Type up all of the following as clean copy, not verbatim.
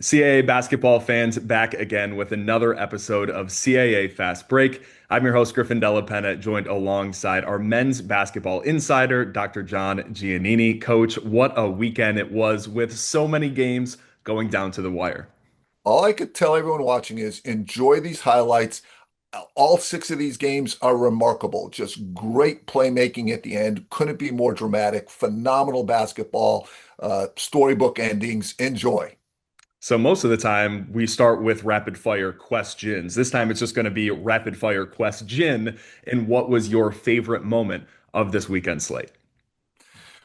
CAA basketball fans back again with another episode of CAA Fast Break. I'm your host, Griffin, Della, Penna, joined alongside our men's basketball insider, Dr. John Giannini. Coach, what a weekend it was with so many games going down to the wire. All I could tell everyone watching is enjoy these highlights. All six of these games are remarkable. Just great playmaking at the end. Couldn't be more dramatic. Phenomenal basketball, storybook endings. Enjoy. So most of the time we start with rapid fire questions. This time it's just going to be rapid fire question. And what was your favorite moment of this weekend slate?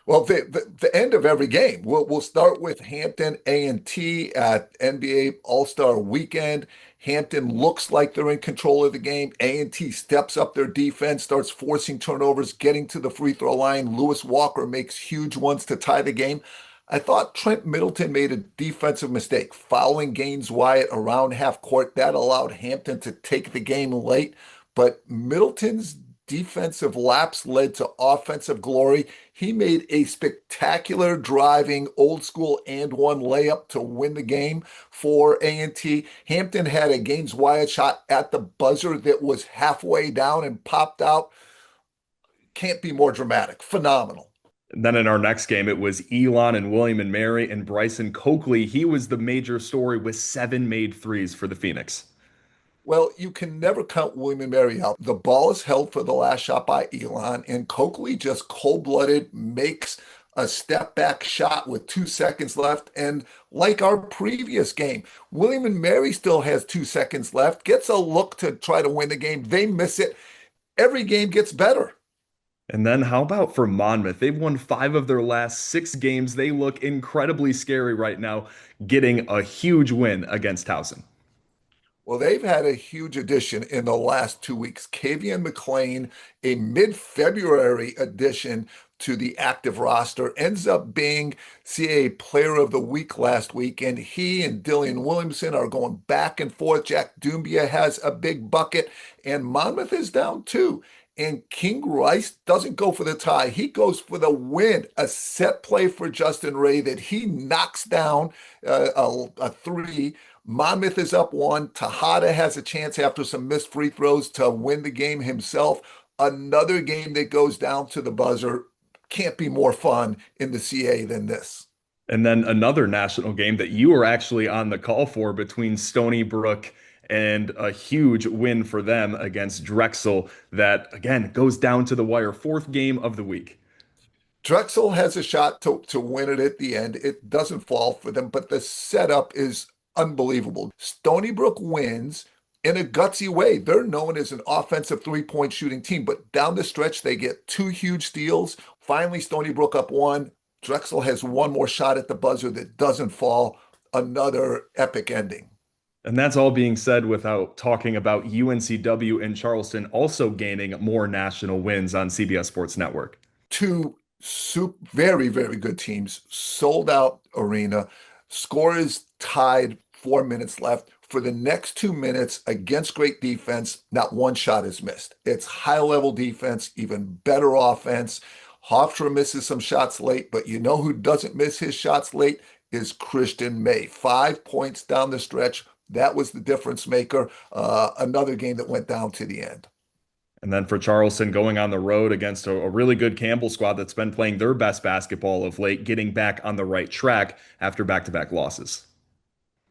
Well, the end of every game. We'll start with Hampton A&T at NBA All-Star Weekend. Hampton looks like they're in control of the game. A&T steps up their defense, starts forcing turnovers, getting to the free throw line. Lewis Walker makes huge ones to tie the game. I thought Trent Middleton made a defensive mistake, fouling Gaines Wyatt around half court. That allowed Hampton to take the game late, but Middleton's defensive lapse led to offensive glory. He made a spectacular driving old school and one layup to win the game for A&T. Hampton had a Gaines Wyatt shot at the buzzer that was halfway down and popped out. Can't be more dramatic. Phenomenal. And then in our next game, it was Elon and William and Mary and Bryson Coakley. He was the major story with 7 made threes for the Phoenix. Well, you can never count William and Mary out. The ball is held for the last shot by Elon, and Coakley just cold-blooded makes a step back shot with 2 seconds left. And like our previous game, William and Mary still has 2 seconds left, gets a look to try to win the game. They miss it. Every game gets better. And then how about for Monmouth? They've won 5 of their last 6 games. They look incredibly scary right now, getting a huge win against Towson. Well, they've had a huge addition in the last 2 weeks. Kavian McLean, a mid-February addition to the active roster, ends up being CAA Player of the Week last week, and he and Dillian Williamson are going back and forth. Jack Dumbia has a big bucket, and Monmouth is down too. And King Rice doesn't go for the tie. He goes for the win. A set play for Justin Ray that he knocks down a three. Monmouth is up one. Tejada has a chance after some missed free throws to win the game himself. Another game that goes down to the buzzer. Can't be more fun in the CA than this. And then another national game that you were actually on the call for between Stony Brook and a huge win for them against Drexel that, again, goes down to the wire. Fourth game of the week. Drexel has a shot to win it at the end. It doesn't fall for them, but the setup is unbelievable. Stony Brook wins in a gutsy way. They're known as an offensive three-point shooting team, but down the stretch, they get two huge steals. Finally, Stony Brook up one. Drexel has one more shot at the buzzer that doesn't fall. Another epic ending. And that's all being said without talking about UNCW and Charleston also gaining more national wins on CBS Sports Network. Two very, very good teams, sold out arena. Score is tied, 4 minutes left. For the next 2 minutes against great defense, not one shot is missed. It's high level defense, even better offense. Hofstra misses some shots late, but you know who doesn't miss his shots late is Christian May. 5 points down the stretch. That was the difference maker. Another game that went down to the end. And then for Charleston, going on the road against a really good Campbell squad that's been playing their best basketball of late, getting back on the right track after back-to-back losses.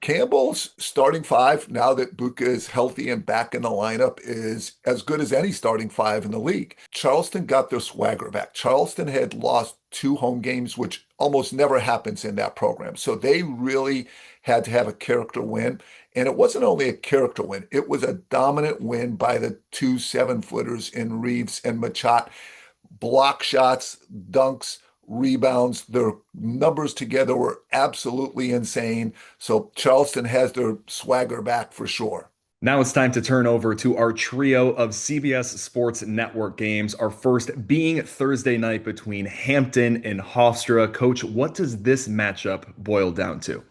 Campbell's starting five, now that Buka is healthy and back in the lineup, is as good as any starting five in the league. Charleston got their swagger back. Charleston had lost 2 home games, which almost never happens in that program. So they really had to have a character win. And it wasn't only a character win, it was a dominant win by the two 7-footers in Reeves and Machat. Block shots, dunks, rebounds. Their numbers together were absolutely insane. So Charleston has their swagger back for sure. Now it's time to turn over to our trio of CBS Sports Network games. Our first being Thursday night between Hampton and Hofstra. Coach, what does this matchup boil down to?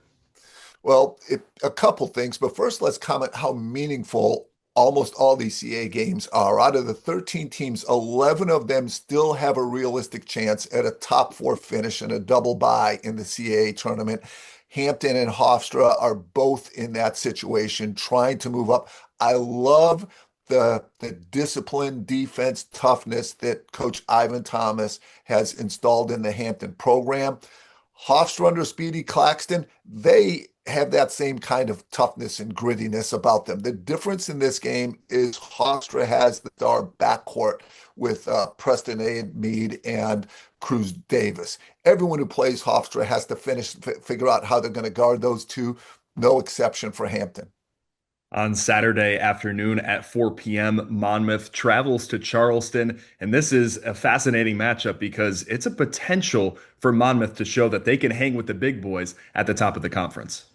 Well, a couple things, but first let's comment how meaningful almost all these CA games are. Out of the 13 teams, 11 of them still have a realistic chance at a top four finish and a double bye in the CAA tournament. Hampton and Hofstra are both in that situation, trying to move up. I love the discipline, defense, toughness that Coach Ivan Thomas has installed in the Hampton program. Hofstra under Speedy Claxton, they have that same kind of toughness and grittiness about them. The difference in this game is Hofstra has the star backcourt with Preston A. Mead and Cruz Davis. Everyone who plays Hofstra has to figure out how they're going to guard those two. No exception for Hampton. On Saturday afternoon at 4 p.m., Monmouth travels to Charleston. And this is a fascinating matchup because it's a potential for Monmouth to show that they can hang with the big boys at the top of the conference.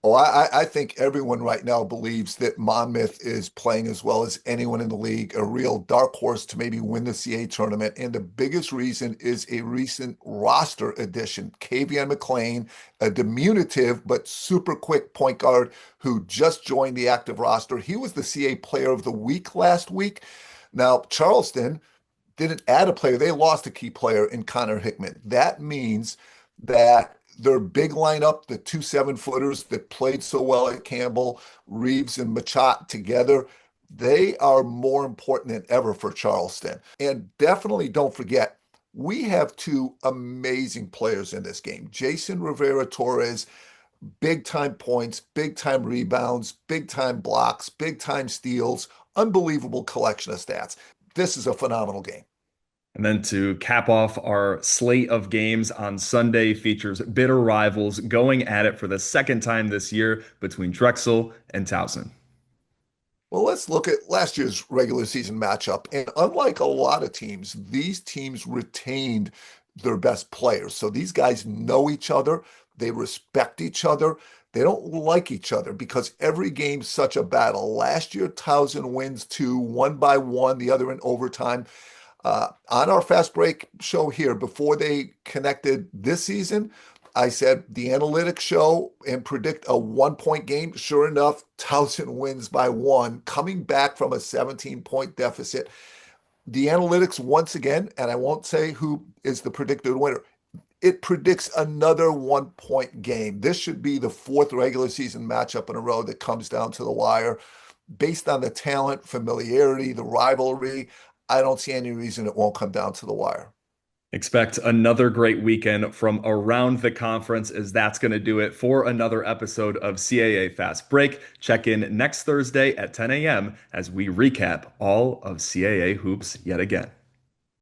Oh, I think everyone right now believes that Monmouth is playing as well as anyone in the league, a real dark horse to maybe win the CAA tournament. And the biggest reason is a recent roster addition. Kavion McLean, a diminutive but super quick point guard who just joined the active roster. He was the CAA Player of the Week last week. Now, Charleston didn't add a player. They lost a key player in Connor Hickman. That means that their big lineup, the two 7-footers that played so well at Campbell, Reeves and Machat together, they are more important than ever for Charleston. And definitely don't forget, we have two amazing players in this game. Jason Rivera Torres, big time points, big time rebounds, big time blocks, big time steals, unbelievable collection of stats. This is a phenomenal game. And then to cap off our slate of games on Sunday features bitter rivals going at it for the second time this year between Drexel and Towson. Well, let's look at last year's regular season matchup. And unlike a lot of teams, these teams retained their best players. So these guys know each other, they respect each other. They don't like each other because every game's such a battle. Last year, Towson wins two, one by one, the other in overtime. On our fast break show here, before they connected this season, I said the analytics show and predict a 1 point game. Sure enough, Towson wins by one, coming back from a 17-point deficit. The analytics, once again, and I won't say who is the predicted winner, it predicts another 1 point game. This should be the fourth regular season matchup in a row that comes down to the wire. Based on the talent, familiarity, the rivalry, I don't see any reason it won't come down to the wire. Expect another great weekend from around the conference, as that's going to do it for another episode of CAA Fast Break. Check in next Thursday at 10 a.m. as we recap all of CAA hoops yet again.